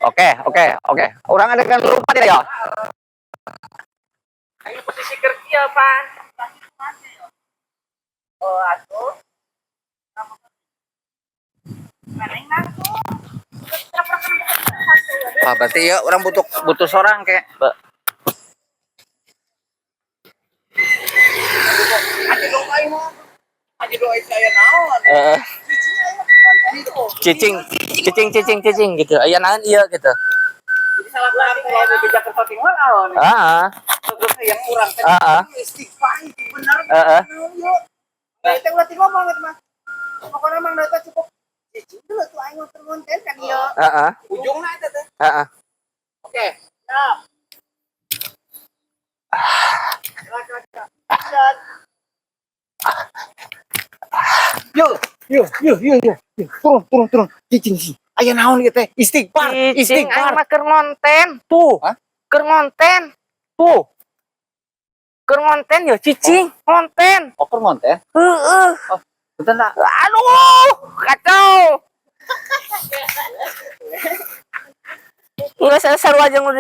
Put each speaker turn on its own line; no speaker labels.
Oke. Orang ada kan lupa tidak ya?
Ayo posisi kerja, Pak. Oh, atuh.
Berarti ya orang butuh seorang kayak.
Aja doain saya naon.
Cicing gitu. Aya naon ieu gitu.
Jadi salah lagi kalau di Jakarta Timur naon.
Heeh.
Terus yang kurang teh. Istighfar itu benar. Nah, itu ulah ngomong eta mah. Pokoknya emang data cukup. Cicing dulu tuh aing konten kan ieu.
Heeh.
Ujungna eta teh.
Heeh.
Oke. Siap. Yuk. Turun. Cicing sih. Aya naon ieu teh? Istighfar.
Cicing aing mah keur ngonten. Tuh. Keur ngonten. Tuh. Keur ngonten ya cicing, ngonten.
Oh, keur ngonten?
Heeh.
Oh, betul enggak?
Aduh, kacau. Udah saya seru aja ngurusin